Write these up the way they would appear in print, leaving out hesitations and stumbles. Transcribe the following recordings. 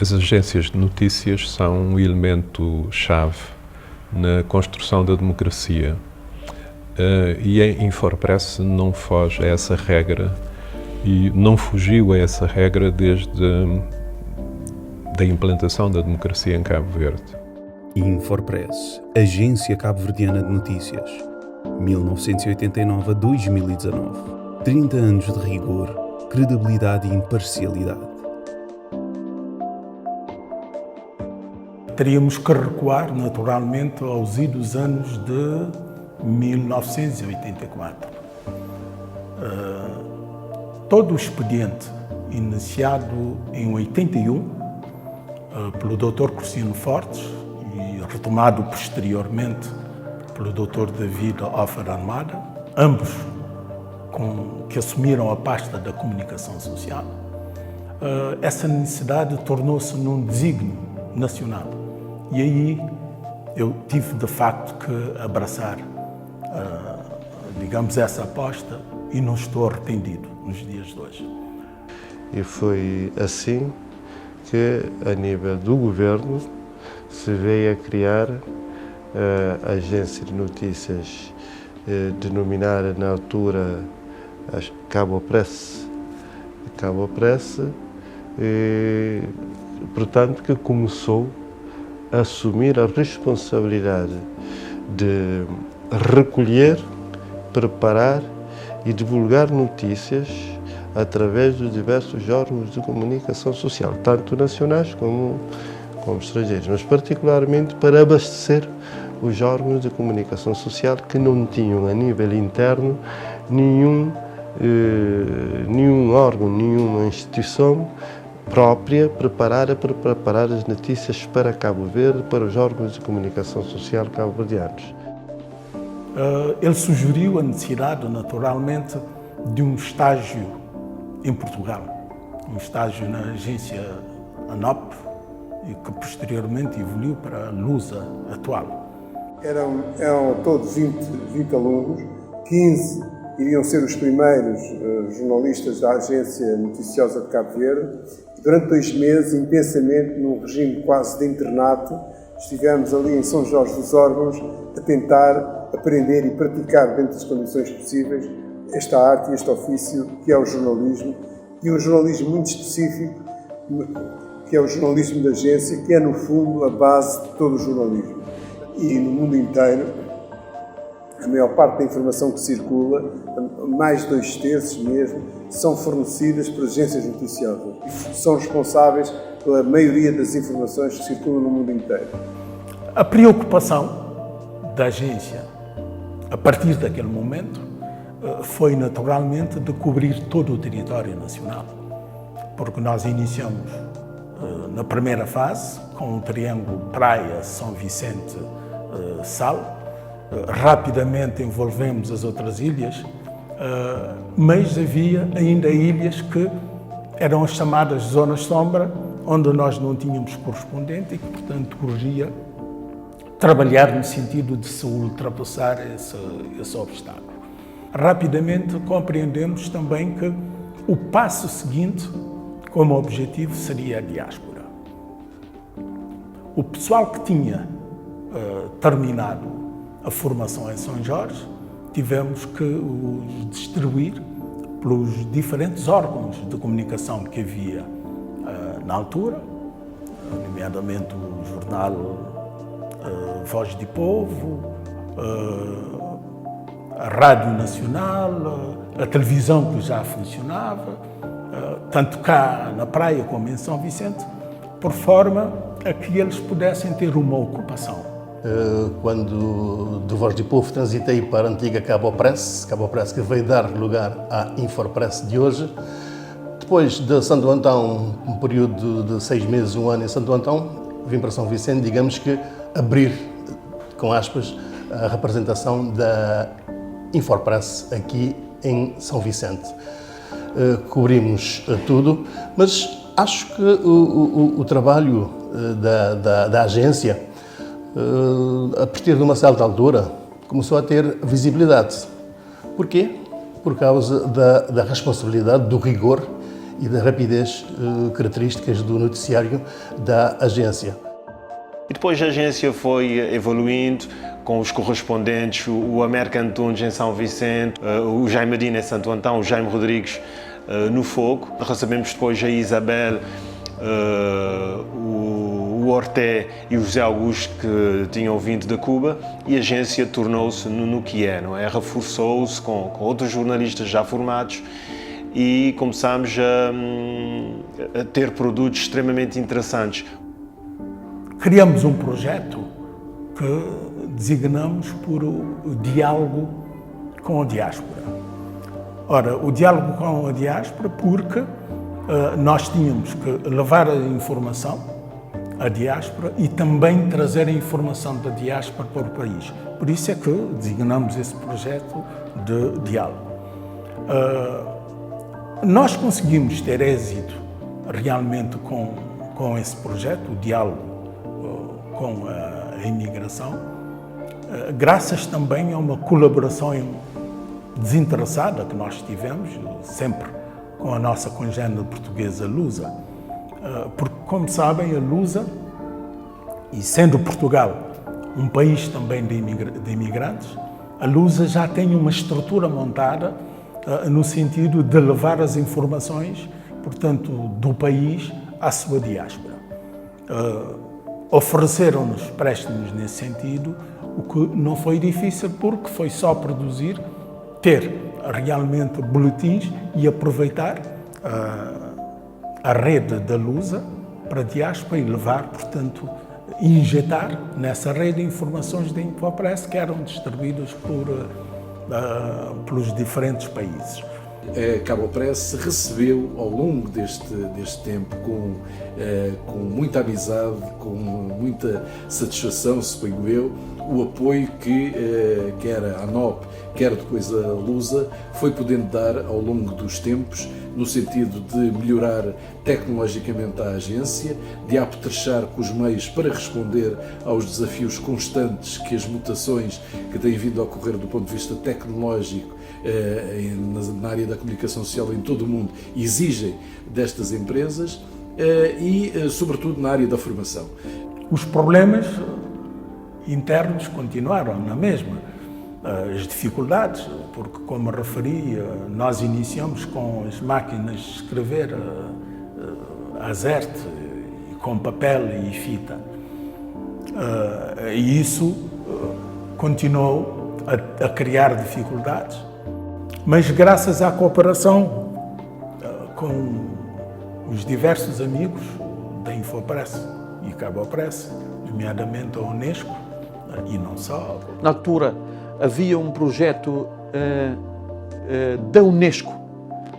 As agências de notícias são um elemento-chave na construção da democracia e a Infopress não foge a essa regra e não fugiu a essa regra desde a implantação da democracia em Cabo Verde. Infopress, Agência Cabo-Verdiana de Notícias, 1989 a 2019. 30 anos de rigor, credibilidade e imparcialidade. Teríamos que recuar, naturalmente, aos idos anos de 1984. Todo o expediente iniciado em 81 pelo Dr. Cristina Fortes e retomado posteriormente pelo Dr. David Offer Armada, ambos que assumiram a pasta da comunicação social, essa necessidade tornou-se num desígnio nacional. E aí eu tive, de facto, que abraçar, digamos, essa aposta e não estou arrependido nos dias de hoje. E foi assim que, a nível do governo, se veio a criar a agência de notícias denominada na altura Cabo Press, portanto, que começou a assumir a responsabilidade de recolher, preparar e divulgar notícias através dos diversos órgãos de comunicação social, tanto nacionais como estrangeiros, mas particularmente para abastecer os órgãos de comunicação social que não tinham a nível interno nenhum órgão, nenhuma instituição própria preparada para preparar as notícias para Cabo Verde, para os órgãos de comunicação social cabo-verdianos. Ele sugeriu a necessidade, naturalmente, de um estágio em Portugal, um estágio na agência ANOP, e que posteriormente evoluiu para a Lusa atual. Eram todos 20 alunos, 15 iriam ser os primeiros jornalistas da agência noticiosa de Cabo Verde. Durante 2 meses, intensamente, num regime quase de internato, estivemos ali em São Jorge dos Órgãos a tentar aprender e praticar, dentro das condições possíveis, esta arte e este ofício que é o jornalismo, e um jornalismo muito específico, que é o jornalismo da agência, que é, no fundo, a base de todo o jornalismo. E no mundo inteiro, a maior parte da informação que circula, mais de 2/3 mesmo, são fornecidas por agências noticiosas e são responsáveis pela maioria das informações que circulam no mundo inteiro. A preocupação da agência, a partir daquele momento, foi naturalmente de cobrir todo o território nacional, porque nós iniciamos na primeira fase com o triângulo Praia, São Vicente, Sal. Rapidamente envolvemos as outras ilhas, mas havia ainda ilhas que eram as chamadas zonas sombra, onde nós não tínhamos correspondente e que, portanto, urgia trabalhar no sentido de se ultrapassar esse obstáculo. Rapidamente compreendemos também que o passo seguinte, como objetivo, seria a diáspora. O pessoal que tinha terminado a formação em São Jorge, tivemos que os distribuir pelos diferentes órgãos de comunicação que havia na altura, nomeadamente o jornal Voz de Povo, a Rádio Nacional, a televisão que já funcionava, tanto cá na Praia como em São Vicente, por forma a que eles pudessem ter uma ocupação. Quando do Voz de Povo transitei para a antiga Cabo Press que veio dar lugar à Infopress de hoje. Depois de Santo Antão, um período de 6 meses, 1 ano em Santo Antão, vim para São Vicente, digamos que abrir, com aspas, a representação da Infopress aqui em São Vicente. Cobrimos tudo, mas acho que o trabalho da agência, a partir de uma certa altura, começou a ter visibilidade. Porquê? Por causa da responsabilidade, do rigor e da rapidez características do noticiário da agência. E depois a agência foi evoluindo com os correspondentes, o Américo Antunes em São Vicente, o Jaime Medina em Santo Antão, o Jaime Rodrigues no Fogo. Recebemos depois a Isabel, o Orté e o José Augusto, que tinham vindo da Cuba, e a agência tornou-se no que é, não é? Reforçou-se com outros jornalistas já formados e começámos a ter produtos extremamente interessantes. Criamos um projeto que designamos por o diálogo com a diáspora. Ora, o diálogo com a diáspora porque nós tínhamos que levar a informação à diáspora e também trazer a informação da diáspora para o país. Por isso é que designamos esse projeto de diálogo. Nós conseguimos ter êxito realmente com esse projeto, o diálogo com a imigração, graças também a uma colaboração desinteressada que nós tivemos, sempre com a nossa congênere portuguesa Lusa. Porque, como sabem, a Lusa, e sendo Portugal um país também de imigrantes, a Lusa já tem uma estrutura montada no sentido de levar as informações, portanto, do país à sua diáspora. Ofereceram-nos préstimos nesse sentido, o que não foi difícil porque foi só produzir, ter realmente boletins e aproveitar a rede da Lusa para a diáspora e levar, portanto, injetar nessa rede informações da Infopress que eram distribuídas pelos diferentes países. A Cabo Press recebeu ao longo deste tempo com muita amizade, com muita satisfação, suponho eu, o apoio que quer a ANOP, quer depois a Lusa, foi podendo dar ao longo dos tempos, no sentido de melhorar tecnologicamente a agência, de apetrechar com os meios para responder aos desafios constantes que as mutações que têm vindo a ocorrer do ponto de vista tecnológico na área da comunicação social em todo o mundo exigem destas empresas e, sobretudo, na área da formação. Os problemas internos continuaram na mesma. As dificuldades, porque, como referi, nós iniciamos com as máquinas de escrever a ZERT, com papel e fita. E isso continuou a criar dificuldades, mas graças à cooperação com os diversos amigos da Infopress e Cabo Press, nomeadamente a Unesco, e não só. Na altura havia um projeto da Unesco,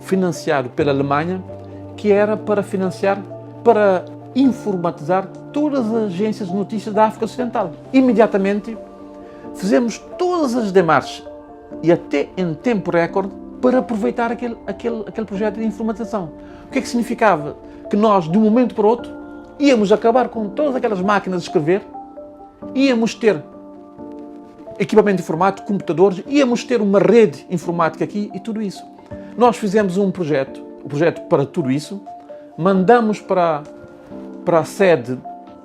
financiado pela Alemanha, que era para informatizar todas as agências de notícias da África Ocidental. Imediatamente fizemos todas as demarches, e até em tempo recorde, para aproveitar aquele projeto de informatização. O que é que significava? Que nós, de um momento para o outro, íamos acabar com todas aquelas máquinas de escrever, íamos ter equipamento informático, computadores, íamos ter uma rede informática aqui e tudo isso. Nós fizemos um projeto para tudo isso, mandamos para a sede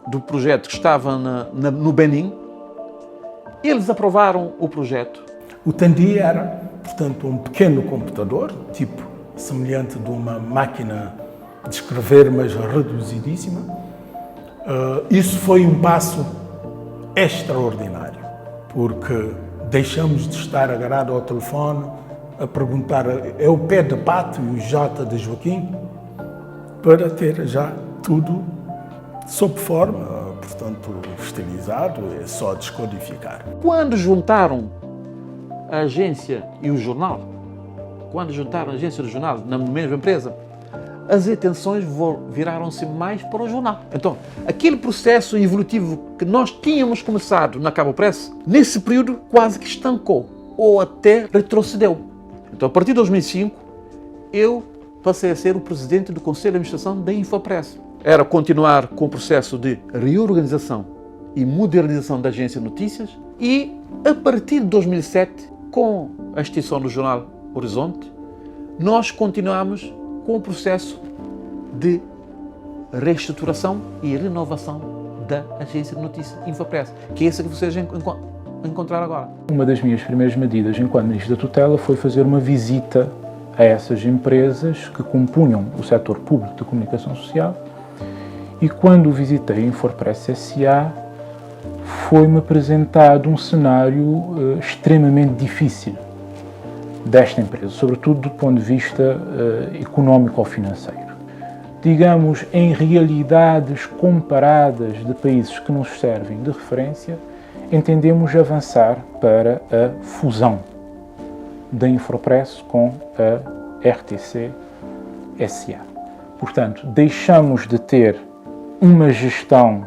do projeto que estava no Benin, eles aprovaram o projeto. O Tandi era, portanto, um pequeno computador, tipo semelhante de uma máquina de escrever, mas reduzidíssima. Isso foi um passo extraordinário, porque deixamos de estar agarrado ao telefone a perguntar é o P de Pato e o J de Joaquim, para ter já tudo sob forma, portanto, estilizado, é só descodificar. Quando juntaram a agência e o jornal, na mesma empresa, as atenções viraram-se mais para o jornal. Então, aquele processo evolutivo que nós tínhamos começado na Cabo Press, nesse período quase que estancou, ou até retrocedeu. Então, a partir de 2005, eu passei a ser o presidente do Conselho de Administração da Infopress. Era continuar com o processo de reorganização e modernização da agência de notícias e, a partir de 2007, com a extinção do jornal Horizonte, nós continuamos com o processo de reestruturação e renovação da agência de notícias Infopress, que é essa que vocês encontraram agora. Uma das minhas primeiras medidas enquanto Ministro da Tutela foi fazer uma visita a essas empresas que compunham o setor público de comunicação social, e quando visitei a Infopress S.A. foi-me apresentado um cenário extremamente difícil desta empresa, sobretudo do ponto de vista económico ou financeiro. Digamos, em realidades comparadas de países que nos servem de referência, entendemos avançar para a fusão da Infopress com a RTC S.A. Portanto, deixamos de ter uma gestão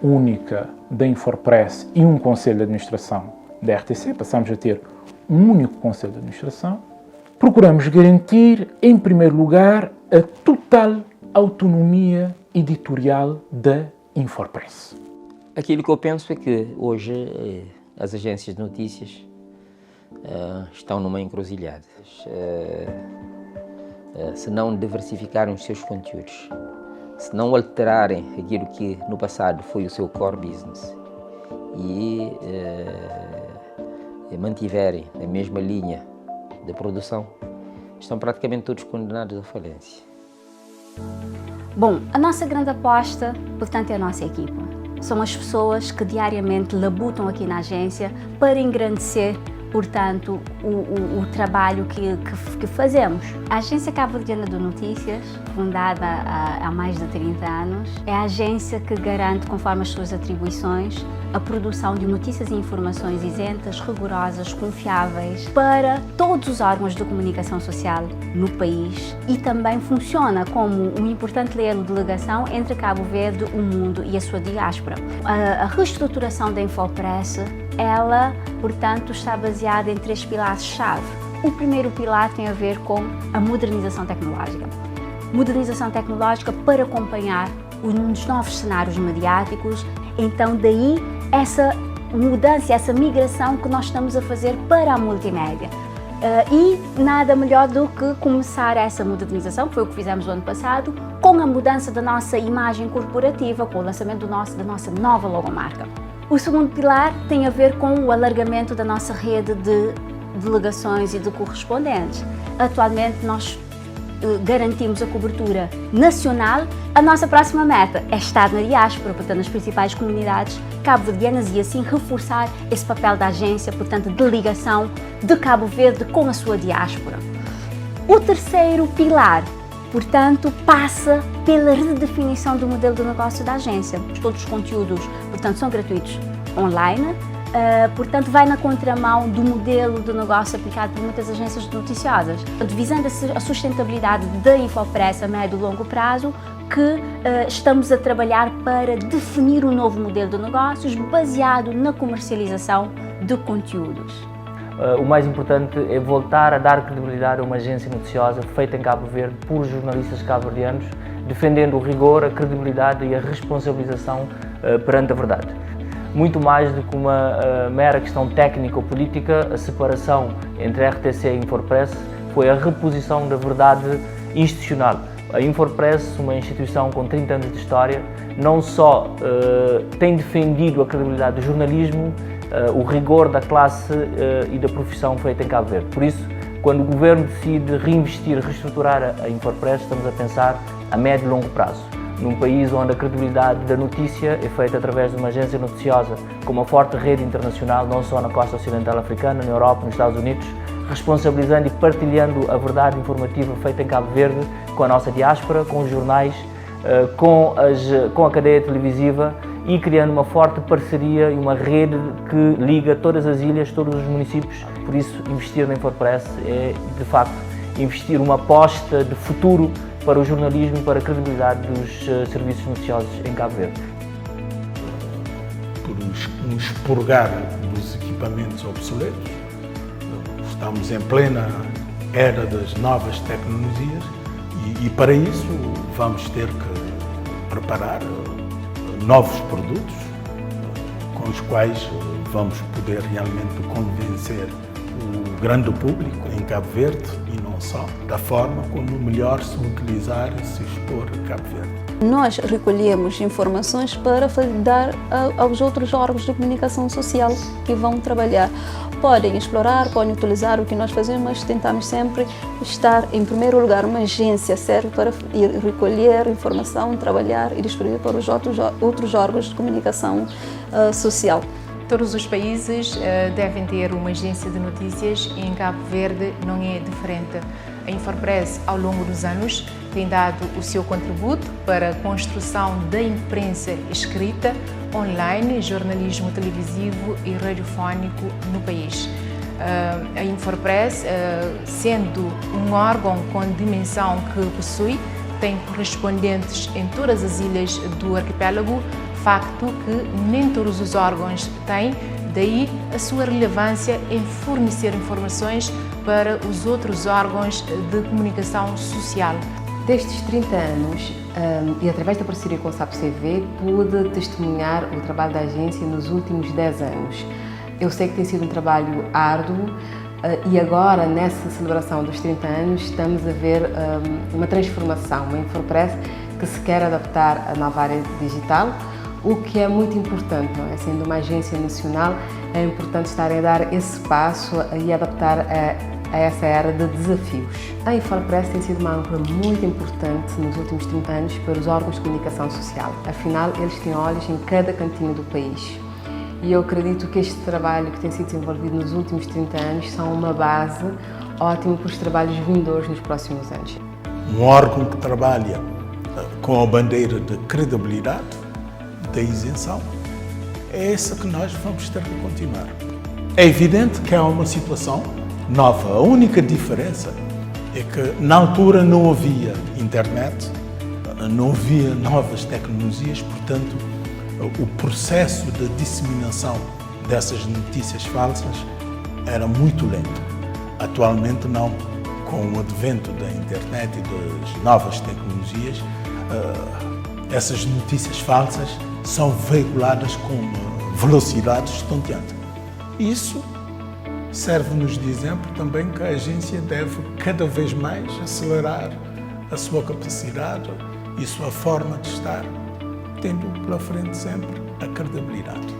única da Infopress e um conselho de administração da RTC, passamos a ter um único conselho de administração. Procuramos garantir, em primeiro lugar, a total autonomia editorial da Infopress. Aquilo que eu penso é que hoje as agências de notícias estão numa encruzilhada. Se não diversificarem os seus conteúdos, se não alterarem aquilo que no passado foi o seu core business e mantiverem a mesma linha de produção, estão praticamente todos condenados à falência. Bom, a nossa grande aposta, portanto, é a nossa equipa. São as pessoas que diariamente labutam aqui na agência para engrandecer, portanto, o trabalho que fazemos. A Agência Cabo-Verdiana de Notícias, fundada há mais de 30 anos, é a agência que garante, conforme as suas atribuições, a produção de notícias e informações isentas, rigorosas, confiáveis para todos os órgãos de comunicação social no país, e também funciona como um importante elo de ligação entre Cabo Verde, o mundo e a sua diáspora. A reestruturação da Infopress, ela, portanto, está baseada em 3 pilares-chave. O primeiro pilar tem a ver com a modernização tecnológica. Modernização tecnológica para acompanhar os novos cenários mediáticos, então daí essa mudança, essa migração que nós estamos a fazer para a multimédia. E nada melhor do que começar essa modernização, foi o que fizemos o ano passado, com a mudança da nossa imagem corporativa, com o lançamento da nossa nova logomarca. O segundo pilar tem a ver com o alargamento da nossa rede de delegações e de correspondentes. Atualmente nós garantimos a cobertura nacional. A nossa próxima meta é estar na diáspora, portanto nas principais comunidades cabo-verdianas, e assim reforçar esse papel da agência, portanto de ligação de Cabo Verde com a sua diáspora. O terceiro pilar, portanto, passa pela redefinição do modelo de negócio da agência. Todos os conteúdos, portanto, são gratuitos online, portanto, vai na contramão do modelo de negócio aplicado por muitas agências noticiosas. Visando a sustentabilidade da Infopress a médio e longo prazo, que estamos a trabalhar para definir um novo modelo de negócios baseado na comercialização de conteúdos. O mais importante é voltar a dar credibilidade a uma agência noticiosa feita em Cabo Verde por jornalistas cabo-verdianos, defendendo o rigor, a credibilidade e a responsabilização perante a verdade. Muito mais do que uma mera questão técnica ou política, a separação entre a RTC e a Infopress foi a reposição da verdade institucional. A Infopress, uma instituição com 30 anos de história, não só tem defendido a credibilidade do jornalismo, o rigor da classe e da profissão feita em Cabo Verde. Por isso, quando o Governo decide reinvestir, reestruturar a Infopress, estamos a pensar a médio e longo prazo. Num país onde a credibilidade da notícia é feita através de uma agência noticiosa com uma forte rede internacional, não só na costa ocidental africana, na Europa, nos Estados Unidos, responsabilizando e partilhando a verdade informativa feita em Cabo Verde com a nossa diáspora, com os jornais, com a cadeia televisiva, e criando uma forte parceria e uma rede que liga todas as ilhas, todos os municípios. Por isso, investir na Infopress é, de facto, investir uma aposta de futuro para o jornalismo e para a credibilidade dos serviços noticiosos em Cabo Verde. Por um expurgar dos equipamentos obsoletos, estamos em plena era das novas tecnologias e para isso vamos ter que preparar novos produtos com os quais vamos poder realmente convencer o grande público em Cabo Verde e não só, da forma como melhor se utilizar e se expor Cabo Verde. Nós recolhemos informações para dar aos outros órgãos de comunicação social que vão trabalhar. Podem explorar, podem utilizar o que nós fazemos, mas tentamos sempre estar, em primeiro lugar, uma agência serve para ir recolher informação, trabalhar e distribuir para os outros órgãos de comunicação social. Todos os países devem ter uma agência de notícias e em Cabo Verde não é diferente. A Infopress, ao longo dos anos, tem dado o seu contributo para a construção da imprensa escrita, online, jornalismo televisivo e radiofónico no país. A Infopress, sendo um órgão com a dimensão que possui, tem correspondentes em todas as ilhas do arquipélago, facto que nem todos os órgãos têm, daí a sua relevância em fornecer informações para os outros órgãos de comunicação social. Destes 30 anos, e através da parceria com o SAP-CV, pude testemunhar o trabalho da agência nos últimos 10 anos. Eu sei que tem sido um trabalho árduo e agora, nessa celebração dos 30 anos, estamos a ver uma transformação, uma Infopress que se quer adaptar à nova área digital, o que é muito importante, não é? Sendo uma agência nacional, é importante estar a dar esse passo e adaptar a essa era de desafios. A Infopress tem sido uma âncora muito importante nos últimos 30 anos para os órgãos de comunicação social. Afinal, eles têm olhos em cada cantinho do país. E eu acredito que este trabalho que tem sido desenvolvido nos últimos 30 anos são uma base ótima para os trabalhos vindouros nos próximos anos. Um órgão que trabalha com a bandeira de credibilidade, da isenção, é essa que nós vamos ter que continuar. É evidente que há uma situação nova. A única diferença é que na altura não havia internet, não havia novas tecnologias, portanto, o processo de disseminação dessas notícias falsas era muito lento. Atualmente não. Com o advento da internet e das novas tecnologias, essas notícias falsas são veiculadas com uma velocidade estonteante. Isso serve-nos de exemplo também que a agência deve cada vez mais acelerar a sua capacidade e a sua forma de estar, tendo pela frente sempre a credibilidade.